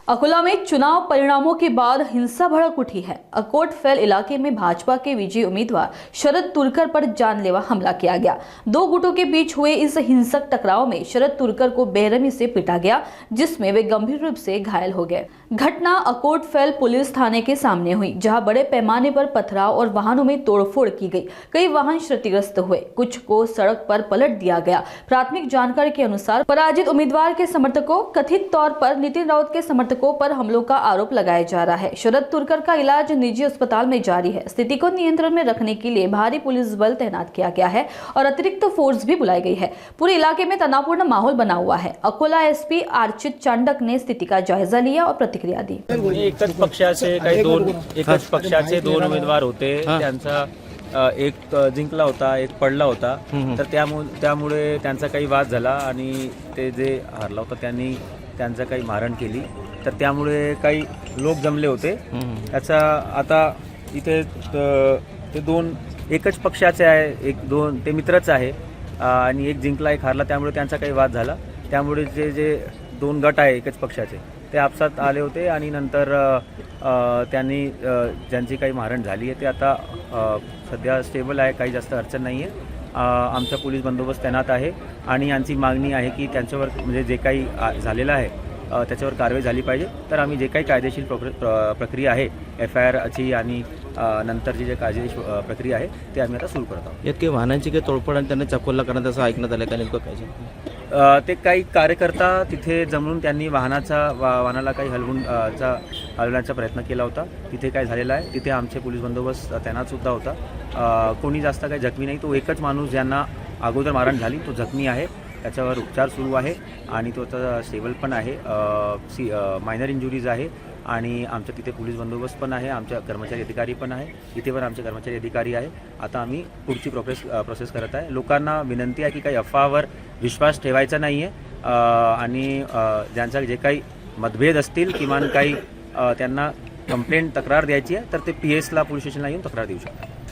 अकोला में चुनाव परिणामों के बाद हिंसा भड़क उठी है। अकोटफैल इलाके में भाजपा के विजयी उम्मीदवार शरद तुरकर पर जानलेवा हमला किया गया। दो गुटों के बीच हुए इस हिंसक टकराव में शरद तुरकर को बेरहमी से पीटा गया, जिसमें वे गंभीर रूप से घायल हो गए। घटना अकोटफैल पुलिस थाने के सामने हुई, जहां बड़े पैमाने पर पथराव और वाहनों में तोड़फोड़ की गई। कई वाहन क्षतिग्रस्त हुए, कुछ को सड़क पर पलट दिया गया। प्राथमिक जानकारी के अनुसार पराजित उम्मीदवार के समर्थकों कथित तौर पर नितिन राउत के समर्थकों पर हमलों का आरोप लगाया जा रहा है। शरद तुरकर का इलाज निजी अस्पताल में जारी है। स्थिति को नियंत्रण में रखने के लिए भारी पुलिस बल तैनात किया गया है और अतिरिक्त फोर्स भी बुलाई गई है। पूरे इलाके में तनावपूर्ण माहौल बना हुआ है। अकोला एसपी अर्चित चांडक ने स्थिति का जायजा लिया और प्रतिक्रिया दी। एकच पक्षाचे दोन उमेदवार होते, त्यांचा एक जिंकला होता, एक पडला होता। तर त्यामुळे त्यांचा काही वाद झाला आणि ते जे हारला होता त्यांनी त्यांचा काही मारण केली, तर त्यामुळे काही लोक जमले होते। त्याचा आता इथे ते दोन एकच पक्षाचे आहे, एक दोन ते मित्रच आहे आणि एक जिंकला एक हारला, त्यामुळे त्यांचा काही वाद झाला। त्यामुळे जे दोन गट आहे एकच पक्षाचे ते आपसात आले होते आणि नंतर त्यांनी ज्यांची काही मारण झाली आहे ते आता सध्या स्टेबल आहे, काही जास्त अडचण नाही आहे। आमचा पोलीस बंदोबस्त तैनात आहे आणि यांची मागणी आहे की त्यांच्यावर म्हणजे जे काही झालेलं आहे त्याच्यावर कारवाई झाली पाहिजे। तर आम्ही जे काही कायदेशीर प्रक्रिया आहे FIRची आणि नंतरची जे कायदेशीर प्रक्रिया आहे ते आम्ही आता सुरू करत आहोत। यात काही वाहनांची काही तोडफोड आणि त्यांना चकोलला करण्यात असं ऐकण्यात आलं का? नेमकं काय? ते काही कार्यकर्ता तिथे जमून त्यांनी वाहनाला काही हलवण्याचा प्रयत्न केला होता। तिथे काय झालेलं आहे, तिथे आमचे पोलीस बंदोबस्त तैनात सुद्धा होता। कोणी जास्त काही जखमी नाही। तो एकच माणूस ज्यांना अगोदर मारण झाली तो जखमी आहे, त्याच्यावर उपचार सुरू आहे आणि तो आता स्टेबल पण आहे। मायनर इंजुरीज आहे आणि आमच्या तिथे पोलीस बंदोबस्त पण आहे, आमच्या कर्मचारी अधिकारी पण आहे, इथे पण आमचे कर्मचारी अधिकारी आहे। आता आम्ही पुढची प्रोसेस करत आहे। लोकांना विनंती आहे की काही अफवावर विश्वास ठेवायचा नाही आहे आणि ज्यांचा जे काही मतभेद असतील किमान काही त्यांना कंप्लेंट तक्रार द्यायची आहे तर ते PS ला पोलीस स्टेशनला येऊन तक्रार देऊ शकतात।